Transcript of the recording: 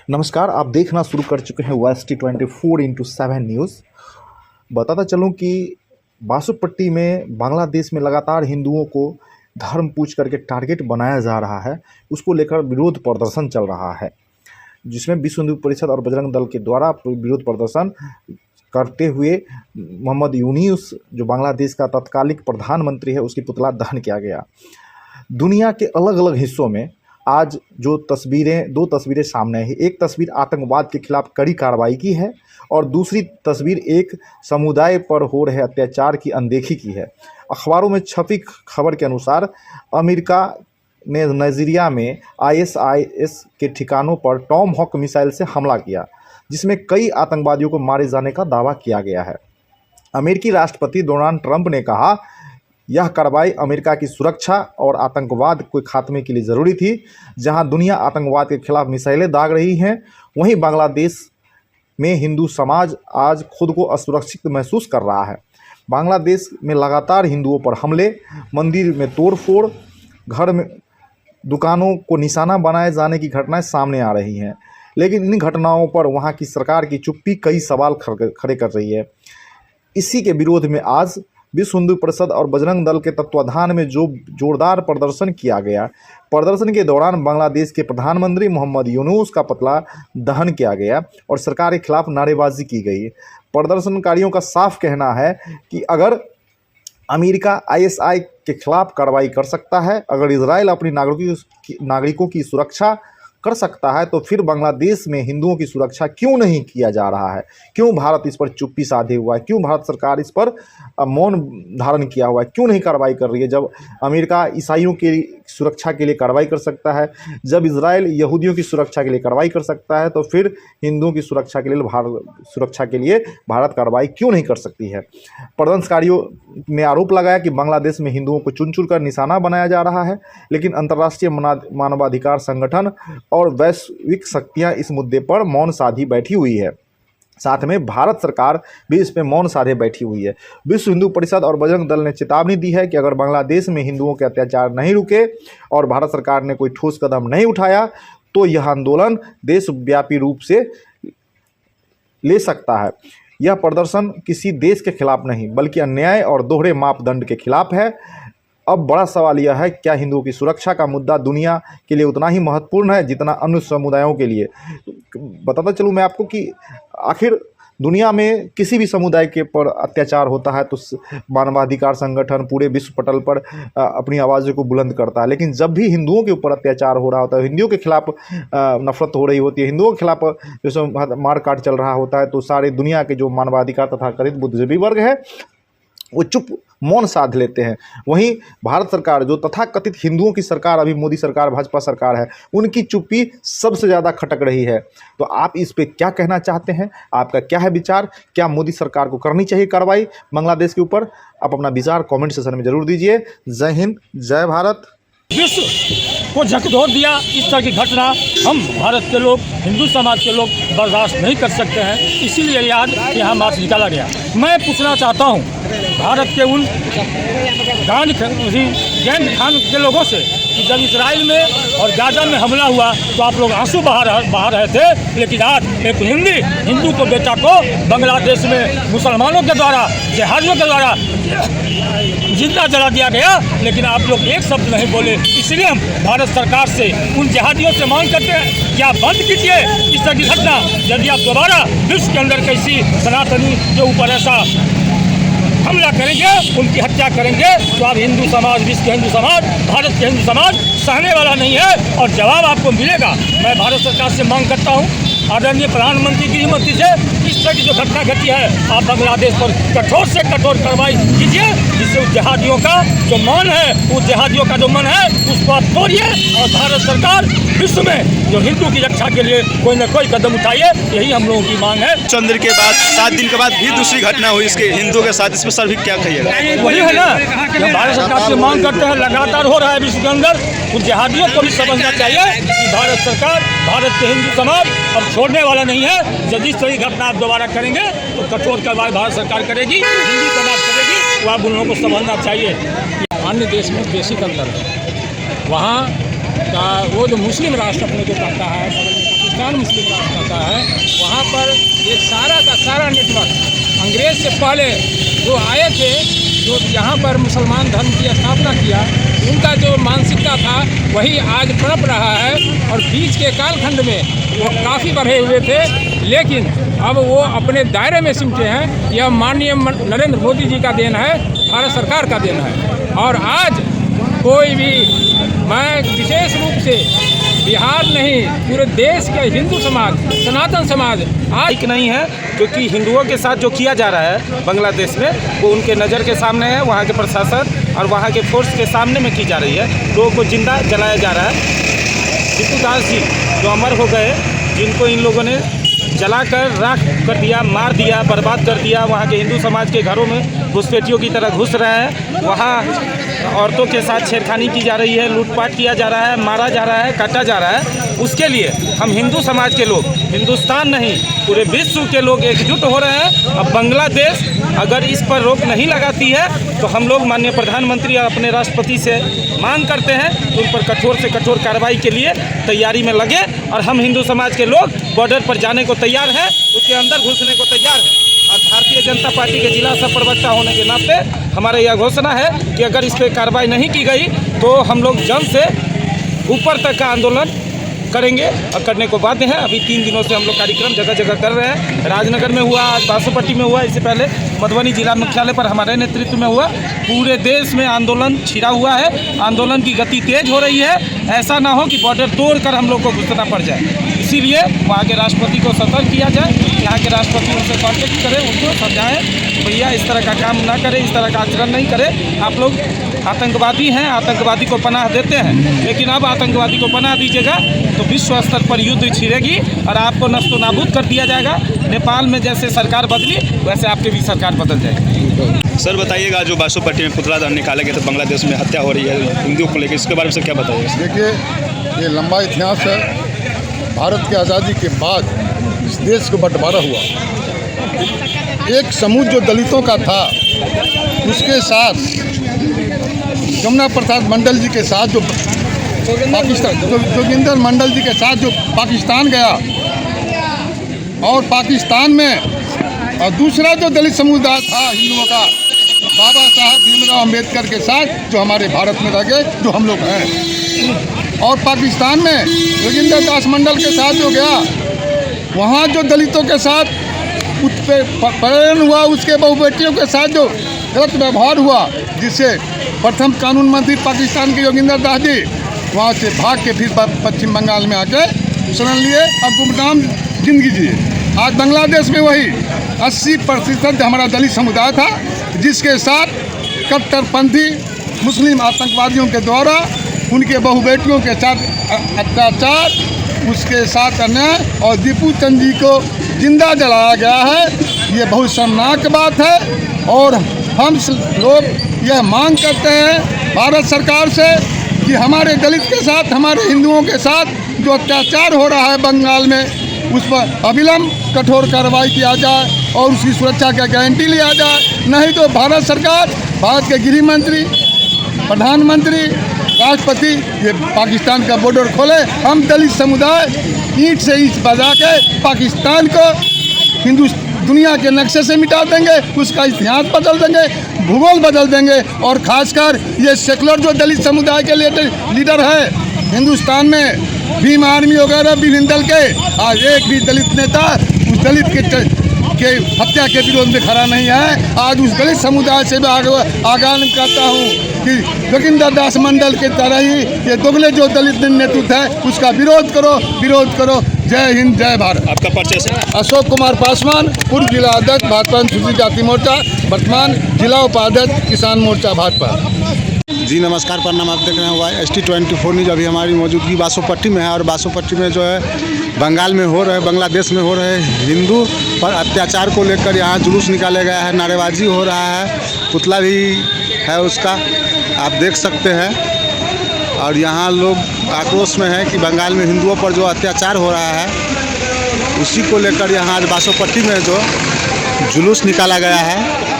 नमस्कार, आप देखना शुरू कर चुके हैं वेस्टी 24x7 न्यूज़। बताता चलूं कि बासुपट्टी में बांग्लादेश में लगातार हिंदुओं को धर्म पूछ करके टारगेट बनाया जा रहा है। उसको लेकर विरोध प्रदर्शन चल रहा है, जिसमें विश्व हिंदू परिषद और बजरंग दल के द्वारा विरोध प्रदर्शन करते हुए मोहम्मद यूनुस, जो बांग्लादेश का तत्कालिक प्रधानमंत्री है, उसकी पुतला दहन किया गया। दुनिया के अलग अलग हिस्सों में आज जो दो तस्वीरें सामने हैं, एक तस्वीर आतंकवाद के खिलाफ कड़ी कार्रवाई की है और दूसरी तस्वीर एक समुदाय पर हो रहे अत्याचार की अनदेखी की है। अखबारों में छपी खबर के अनुसार अमेरिका ने नाइजीरिया में ISIS के ठिकानों पर टॉमहॉक मिसाइल से हमला किया, जिसमें कई आतंकवादियों को मारे जाने का दावा किया गया है। अमेरिकी राष्ट्रपति डोनाल्ड ट्रंप ने कहा, यह कार्रवाई अमेरिका की सुरक्षा और आतंकवाद के खात्मे के लिए ज़रूरी थी। जहां दुनिया आतंकवाद के खिलाफ मिसाइलें दाग रही हैं, वहीं बांग्लादेश में हिंदू समाज आज खुद को असुरक्षित महसूस कर रहा है। बांग्लादेश में लगातार हिंदुओं पर हमले, मंदिर में तोड़फोड़, घर में दुकानों को निशाना बनाए जाने की घटनाएं सामने आ रही हैं। लेकिन इन घटनाओं पर वहां की सरकार की चुप्पी कई सवाल खड़े कर रही है। इसी के विरोध में आज विश्व हिंदू परिषद और बजरंग दल के तत्वाधान में जो जोरदार प्रदर्शन किया गया, प्रदर्शन के दौरान बांग्लादेश के प्रधानमंत्री मोहम्मद यूनुस का पुतला दहन किया गया और सरकार के खिलाफ नारेबाजी की गई। प्रदर्शनकारियों का साफ कहना है कि अगर अमेरिका ISI के खिलाफ कार्रवाई कर सकता है, अगर इजराइल अपनी नागरिकों की सुरक्षा कर सकता है, तो फिर बांग्लादेश में हिंदुओं की सुरक्षा क्यों नहीं किया जा रहा है? क्यों भारत इस पर चुप्पी साधे हुआ है? क्यों भारत सरकार इस पर मौन धारण किया हुआ है? क्यों नहीं कार्रवाई कर रही है? जब अमेरिका ईसाइयों की सुरक्षा के लिए कार्रवाई कर सकता है, जब इजराइल यहूदियों की सुरक्षा के लिए कार्रवाई कर सकता है, तो फिर हिंदुओं की सुरक्षा के लिए भारत कार्रवाई क्यों नहीं कर सकती है? प्रदर्शनकारियों ने आरोप लगाया कि बांग्लादेश में हिंदुओं को चुन चुन कर निशाना बनाया जा रहा है, लेकिन अंतर्राष्ट्रीय मानवाधिकार संगठन और वैश्विक शक्तियां इस मुद्दे पर मौन साधी बैठी हुई है। साथ में भारत सरकार भी इस पर मौन साधे बैठी हुई है। विश्व हिंदू परिषद और बजरंग दल ने चेतावनी दी है कि अगर बांग्लादेश में हिंदुओं के अत्याचार नहीं रुके और भारत सरकार ने कोई ठोस कदम नहीं उठाया, तो यह आंदोलन देशव्यापी रूप से ले सकता है। यह प्रदर्शन किसी देश के खिलाफ नहीं, बल्कि अन्याय और दोहरे मापदंड के खिलाफ है। अब बड़ा सवाल यह है, क्या हिंदुओं की सुरक्षा का मुद्दा दुनिया के लिए उतना ही महत्वपूर्ण है जितना अन्य समुदायों के लिए? बताता चलूँ मैं आपको कि आखिर दुनिया में किसी भी समुदाय के पर अत्याचार होता है तो मानवाधिकार संगठन पूरे विश्व पटल पर अपनी आवाज़ों को बुलंद करता है, लेकिन जब भी हिंदुओं के ऊपर अत्याचार हो रहा होता है, हिंदुओं के खिलाफ नफरत हो रही होती है, हिंदुओं के खिलाफ जैसे मारकाट चल रहा होता है, तो सारे दुनिया के जो मानवाधिकार तथा कथित बुद्धिजीवी वर्ग है वो चुप मौन साध लेते हैं। वहीं भारत सरकार, जो तथाकथित हिंदुओं की सरकार, अभी मोदी सरकार, भाजपा सरकार है, उनकी चुप्पी सबसे ज़्यादा खटक रही है। तो आप इस पे क्या कहना चाहते हैं? आपका क्या है विचार? क्या मोदी सरकार को करनी चाहिए कार्रवाई बांग्लादेश के ऊपर? आप अपना विचार कमेंट सेक्शन में जरूर दीजिए। जय हिंद, जय भारत। विश्व को झकझोर दिया इस तरह की घटना हम भारत के लोग, हिंदू समाज के लोग बर्दाश्त नहीं कर सकते हैं। इसीलिए आज यहाँ मार्च निकाला गया। मैं पूछना चाहता हूँ भारत के उन गैंग खान के लोगों से कि जब इसराइल में और गाजा में हमला हुआ तो आप लोग आंसू बहा रहे थे, लेकिन आज एक हिंदू को बेटा को बांग्लादेश में मुसलमानों के द्वारा, जिहादियों के द्वारा जिंदा जला दिया गया, लेकिन आप लोग एक शब्द नहीं बोले। इसलिए हम भारत सरकार से, उन जिहादियों से मांग करते हैं कि आप बंद कीजिए इस तरह की घटना। यदि आप दोबारा विश्व के अंदर कैसी सनातनी के ऊपर ऐसा हमला करेंगे, उनकी हत्या करेंगे, तो आप हिंदू समाज, विश्व के हिंदू समाज, भारत के हिंदू समाज सहने वाला नहीं है और जवाब आपको मिलेगा। मैं भारत सरकार से मांग करता हूँ, आदरणीय प्रधानमंत्री की हिम्मत से इस तरह की जो घटना घटी है, आप बांग्लादेश पर कठोर से कठोर कार्रवाई कीजिए, जिससे उस जिहादियों का जो मन है, उस जिहादियों का जो मन है, उसको आप तोड़िए और भारत सरकार विश्व में जो हिंदू की रक्षा के लिए कोई न कोई कदम उठाइए। यही हम लोगों की मांग है। चंद्र के बाद 7 दिन के बाद भी दूसरी घटना हुई इसके हिंदू के साथ, इस पर सर भी क्या कहिएगा? वही है ना कि हम भारत सरकार से मांग करते हैं, लगातार हो रहा है विश्व के अंदर। उन जिहादियों को भी समझना चाहिए कि भारत सरकार, भारत के हिंदू समाज अब छोड़ने वाला नहीं है। यदि इस तरह की घटना आप दोबारा करेंगे तो कठोर कार्रवाई भारत सरकार करेगी, हिंदू समाज करेगी, तो आप उन लोगों को समझना चाहिए। अन्य देश में बेसिक अंतर है। वहाँ का वो जो मुस्लिम राष्ट्र अपने को कहता है, पाकिस्तान मुस्लिम राष्ट्र कहता है, वहाँ पर ये सारा का सारा नेटवर्क अंग्रेज़ से पहले जो आए थे, जो यहाँ पर मुसलमान धर्म की स्थापना किया, उनका जो मानसिकता था वही आज पनप रहा है। और बीच के कालखंड में वो काफ़ी बढ़े हुए थे, लेकिन अब वो अपने दायरे में सिमटे हैं। यह माननीय नरेंद्र मोदी जी का देन है, भारत सरकार का देन है। और आज कोई भी, मैं विशेष रूप से बिहार नहीं, पूरे देश के हिंदू समाज, सनातन समाज आज नहीं है, क्योंकि हिंदुओं के साथ जो किया जा रहा है बांग्लादेश में वो उनके नज़र के सामने है। वहाँ के प्रशासन और वहाँ के फोर्स के सामने में की जा रही है। लोगों को जिंदा जलाया जा रहा है। टीपू दास जी जो अमर हो गए, जिनको इन लोगों ने जलाकर राख कर दिया, मार दिया, बर्बाद कर दिया। वहाँ के हिंदू समाज के घरों में घुसपैठियों की तरह घुस रहे हैं। वहाँ औरतों के साथ छेड़खानी की जा रही है, लूटपाट किया जा रहा है, मारा जा रहा है, काटा जा रहा है। उसके लिए हम हिंदू समाज के लोग, हिंदुस्तान नहीं पूरे विश्व के लोग एकजुट हो रहे हैं। अब बांग्लादेश अगर इस पर रोक नहीं लगाती है तो हम लोग माननीय प्रधानमंत्री और अपने राष्ट्रपति से मांग करते हैं कि उन पर कठोर से कठोर कार्रवाई के लिए तैयारी में लगे। और हम हिंदू समाज के लोग बॉर्डर पर जाने को तैयार हैं, उसके अंदर घुसने को तैयार हैं। और भारतीय जनता पार्टी के जिला सह प्रवक्ता होने के नाते हमारा यह घोषणा है कि अगर इस पर कार्रवाई नहीं की गई तो हम लोग जल्द से ऊपर तक का आंदोलन करेंगे और करने को बाध्य हैं। अभी 3 दिनों से हम लोग कार्यक्रम जगह जगह कर रहे हैं। राजनगर में हुआ, आज बासोपट्टी में हुआ, इससे पहले मधुबनी जिला मुख्यालय पर हमारे नेतृत्व में हुआ। पूरे देश में आंदोलन छिड़ा हुआ है, आंदोलन की गति तेज हो रही है। ऐसा ना हो कि बॉर्डर तोड़कर हम लोग को घुसना पड़ जाए। इसीलिए वहाँ के राष्ट्रपति को सतर्क किया जाए, यहाँ के राष्ट्रपति उनसे कॉन्टेक्ट करें, उनको समझाएं भैया इस तरह का काम ना करें, इस तरह का आचरण नहीं करें। आप लोग आतंकवादी हैं, आतंकवादी को पनाह देते हैं, लेकिन अब आतंकवादी को पनाह दीजिएगा तो विश्व स्तर पर युद्ध छिड़ेगी और आपको नष्ट नाबूद कर दिया जाएगा। नेपाल में जैसे सरकार बदली वैसे आपकी भी सरकार बदल जाएगी। सर बताइएगा, जो बासोपट्टी में पुतला दान निकाले गए तो बांग्लादेश में हत्या हो रही है हिंदुओं को लेकर, इसके बारे में सर क्या बताइएगा? देखिए, ये लंबा इतिहास है। भारत की आज़ादी के बाद इस देश को बंटवारा हुआ। एक समूह जो दलितों का था, उसके साथ जमुना प्रसाद मंडल जी के साथ जो पाकिस्तान, जोगिंदर मंडल जी के साथ जो पाकिस्तान गया, और पाकिस्तान में और दूसरा जो दलित समुदाय था हिंदुओं का, बाबा साहब भीमराव अम्बेडकर के साथ जो हमारे भारत में रह गए, जो हम लोग हैं। और पाकिस्तान में जोगिंदर दास मंडल के साथ जो गया, वहाँ जो दलितों के साथ उत्पीड़न हुआ, उसके बहु बेटियों के साथ जो गलत व्यवहार हुआ, जिससे प्रथम कानून मंत्री पाकिस्तान के जोगिंदर दास जी वहाँ से भाग के फिर पश्चिम बंगाल में आके शरण लिए और गुमनाम जिंदगी जिए। आज बांग्लादेश में वही 80% हमारा दलित समुदाय था, जिसके साथ कट्टरपंथी मुस्लिम आतंकवादियों के द्वारा उनके बहु बेटियों के साथ अत्याचार, उसके साथ अन्याय, और दीपू चंद जी को जिंदा जलाया गया है। ये बहुत शर्मनाक बात है। और हम लोग यह मांग करते हैं भारत सरकार से कि हमारे दलित के साथ, हमारे हिंदुओं के साथ जो अत्याचार हो रहा है बंगाल में, उस पर अविलंब कठोर कार्रवाई किया जाए और उसकी सुरक्षा का गारंटी लिया जाए। नहीं तो भारत सरकार, भारत के गृह मंत्री, प्रधानमंत्री, राष्ट्रपति ये पाकिस्तान का बॉर्डर खोले। हम दलित समुदाय ईंट से ईंट बजा के पाकिस्तान को हिंदू दुनिया के नक्शे से मिटा देंगे, उसका इतिहास बदल देंगे, भूगोल बदल देंगे। और खासकर ये सेकुलर जो दलित समुदाय के लीडर है हिंदुस्तान में, भीम आर्मी वगैरह विभिन्न दल के, आज एक भी दलित नेता उस दलित के हत्या के विरोध में खड़ा नहीं है। आज उस दलित समुदाय से भी आगाह करता हूँ कि जोगिंदर दास मंडल के तरह ही ये दोगले जो दलित नेतृत्व है, उसका विरोध करो, विरोध करो। जय हिंद, जय भारत। आपका परिचय सर? अशोक कुमार पासवान, पूर्व जिला अध्यक्ष भाजपा अनुसूचित जाति मोर्चा, वर्तमान जिला उपाध्यक्ष किसान मोर्चा भाजपा। जी नमस्कार, प्रणाम। आप देख रहे हैं ST24 न्यूज़। अभी हमारी मौजूदगी बासोपट्टी में है और बासोपट्टी में जो है बंगाल में हो रहे, बांग्लादेश में हो रहे हिंदू पर अत्याचार को लेकर यहाँ जुलूस निकाले गया है, नारेबाजी हो रहा है, पुतला भी है उसका, आप देख सकते हैं। और यहाँ लोग आक्रोश में है कि बंगाल में हिंदुओं पर जो अत्याचार हो रहा है, उसी को लेकर यहाँ आज बासोपट्टी में जो जुलूस निकाला गया है।